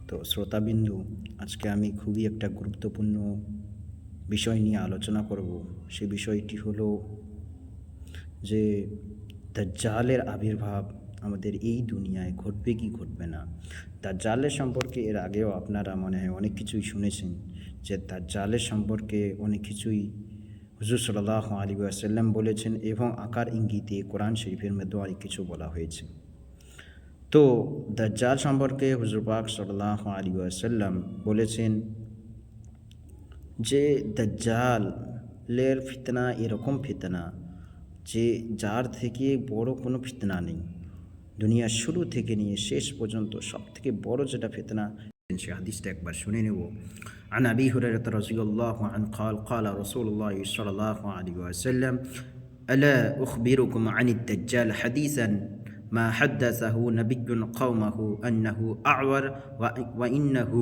তো শ্রোতাবিন্দু, আজকে আমি খুবই একটা গুরুত্বপূর্ণ বিষয় নিয়ে আলোচনা করব। সে বিষয়টি হলো যে দাজ্জালের আবির্ভাব আমাদের এই দুনিয়ায় ঘটবে কি ঘটবে না। দাজ্জালের সম্পর্কে এর আগেও আপনারা মনে হয় অনেক কিছুই শুনেছেন, যে দাজ্জালের সম্পর্কে অনেক কিছুই হুজুর সাল্লাল্লাহু আলাইহি ওয়াসাল্লাম বলেছেন এবং আকার ইঙ্গিতে কোরআন শরীফের মধ্যে অনেক কিছু বলা হয়েছে। তো দাজ্জাল সম্পর্কে হুজুর পাক সাল্লাল্লাহু আলাইহি ওয়াসাল্লাম বলেছেন যে দাজ্জালের ফিতনা এরকম ফিতনা যে যার থেকে বড় কোনো ফিতনা নেই। দুনিয়ার শুরু থেকে নিয়ে শেষ পর্যন্ত সবথেকে বড় যেটা ফিতনা, সে হাদিসটা একবার শুনে নেব। عن أبي هريرة رضي الله عنه قال قال رسول الله صلى الله عليه وسلم ألا أخبركم عن الدجال حديثا ما حدثه نبي قومه أنه أعور وإنه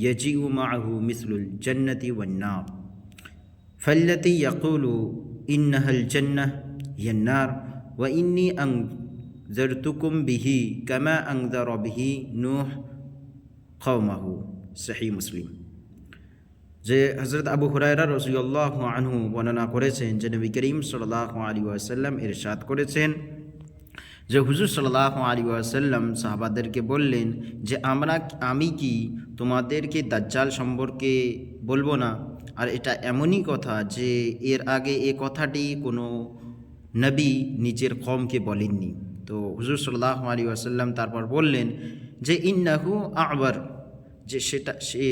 يجيء معه مثل الجنة والنار فالتي يقول إنها الجنة هي النار وإني أنذرتكم به كما أنذر به نوح قومه সহিহ মুসলিম। যে হযরত আবু হুরায়রা রাদিয়াল্লাহু আনহু বর্ণনা করেছেন যে নবী করিম সাল্লাল্লাহু আলাইহি ওয়াসাল্লাম ইরশাদ করেছেন যে হুজুর সাল্লাল্লাহু আলাইহি ওয়াসাল্লাম সাহাবাদেরকে বললেন যে আমি কি তোমাদেরকে দাজ্জাল সম্পর্কে বলবো না? আর এটা এমনই কথা যে এর আগে এ কথাটি কোনো নবী নিজের কওমকে বলেননি। তো হুজুর সাল্লাল্লাহু আলাইহি ওয়াসাল্লাম তারপর বললেন যে ইন্নাহু আ'ওয়ার, যে সে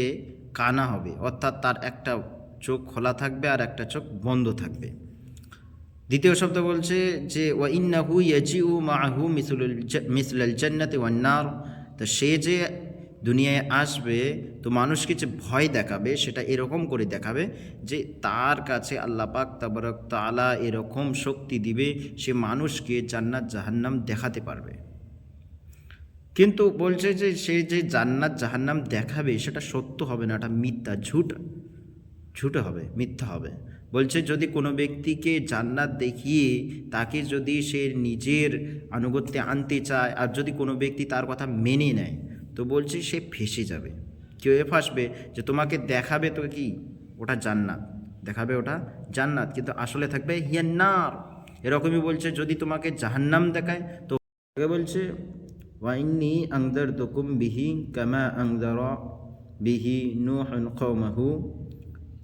কানা হবে, অর্থাৎ তার একটা চোখ খোলা থাকবে আর একটা চোখ বন্ধ থাকবে। দ্বিতীয় শব্দ বলছে যে ওয়া ইন্নাহু ইয়াজিউ মাআহু মিসলাল জান্নাতি ওয়ান নার, তো সে যে দুনিয়ায় আসবে তো মানুষকে যে ভয় দেখাবে সেটা এরকম করে দেখাবে যে তার কাছে আল্লাহ পাক তাবারক তাআলা এরকম শক্তি দিবে সে মানুষকে জান্নাত জাহান্নাম দেখাতে পারবে। কিন্তু বলছে যে সে যে জান্নাত জাহান্নাম দেখাবে সেটা সত্য হবে না, এটা মিথ্যা, ঝুট হবে, মিথ্যা হবে। বলছে যদি কোনো ব্যক্তিকে জান্নাত দেখিয়ে তাকে যদি সে নিজের আনুগত্যে আনতে চায় আর যদি কোনো ব্যক্তি তার কথা মেনে নেয় তো বলছে সে ফেঁসে যাবে। কেউ ফাঁসবে যে তোমাকে দেখাবে তো কি ওটা জান্নাত, দেখাবে ওটা জান্নাত, কিন্তু আসলে থাকবে হিয়ান্নার। এরকমই বলছে যদি তোমাকে জাহান্নাম দেখায় তো বলছে ওয়াইন্নি আনযারতুকুম বিহি কামা আনযারা বিহি নূহুন কওমাহু,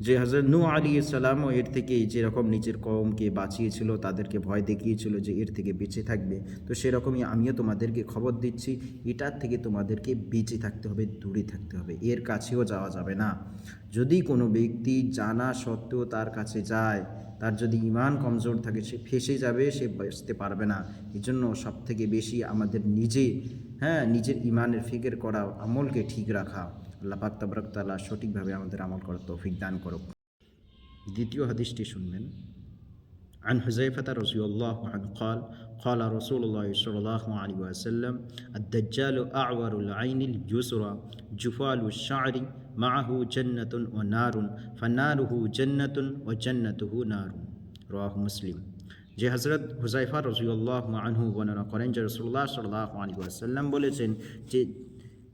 যে হযরত নূহ আলাইহিস সালাম এর থেকে যেরকম নিজের কওমকে বাঁচিয়েছিল, তাদেরকে ভয় দেখিয়েছিল যে এর থেকে বেঁচে থাকবে, তো সেরকমই আমিও তোমাদেরকে খবর দিচ্ছি এটার থেকে তোমাদেরকে বেঁচে থাকতে হবে, দূরে থাকতে হবে, এর কাছেও যাওয়া যাবে না। যদি কোনো ব্যক্তি জানা সত্ত্বেও তার কাছে যায়, তার যদি ঈমান কমজোর থাকে সে ফেঁসে যাবে, সে বাঁচতে পারবে না। এই জন্য সবথেকে বেশি আমাদের নিজের ঈমানের ফিকির করা, আমলকে ঠিক রাখা। আল্লাহ পাক তাবারক তাআলা সঠিকভাবে আমাদের আমল করার তৌফিক দান করুক। দ্বিতীয় হাদিসটি শুনবেন। عن حذيفة رضي الله عنه قال قال رسول الله صلى الله عليه وسلم الدجال أعور العين اليسرى جفال الشعر معه جنة ونار فناره جنة وجنته نار رواه مسلم। যে হযরত হুযায়ফা রাদিয়াল্লাহু আনহু বর্ণনা করেন যে রাসূলুল্লাহ সাল্লাল্লাহু আলাইহি ওয়াসাল্লাম বলেছেন যে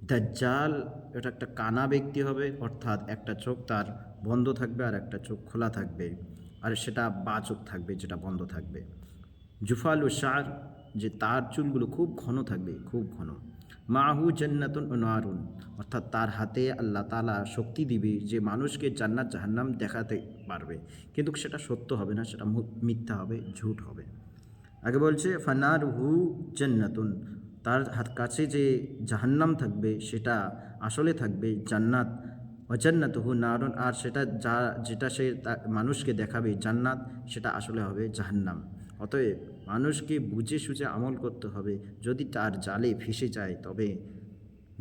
দাজ্জাল এটা একটা কানা ব্যক্তি হবে, অর্থাৎ একটা চোখ তার বন্ধ থাকবে আর একটা চোখ খোলা থাকবে, আর সেটা বা চোখ থাকবে যেটা বন্ধ থাকবে। জুফালু শার, যে তার চুলগুলো খুব ঘন থাকবে, খুব ঘন। মাহু জান্নাতুন ও নারুন, অর্থাৎ তার হাতে আল্লাহ তাআলা শক্তি দিবে যে মানুষকে জান্নাত জাহান্নাম দেখাতে পারবে, কিন্তু সেটা সত্য হবে না, সেটা মিথ্যা হবে, ঝুট হবে। আগে বলছে ফানারুহু জান্নাতুন, তার কাছে যে জাহান্নাম থাকবে সেটা আসলে থাকবে জান্নাত, অজান্নাতুহু নারুন, আর যেটা সে মানুষকে দেখাবে জান্নাত সেটা আসলে হবে জাহান্নাম। অতএব মানুষকে বুঝে সুঝে আমল করতে হবে। যদি তার জালে ফেঁসে যায় তবে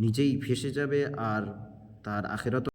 নিজেই ফেঁসে যাবে আর তার আখিরাত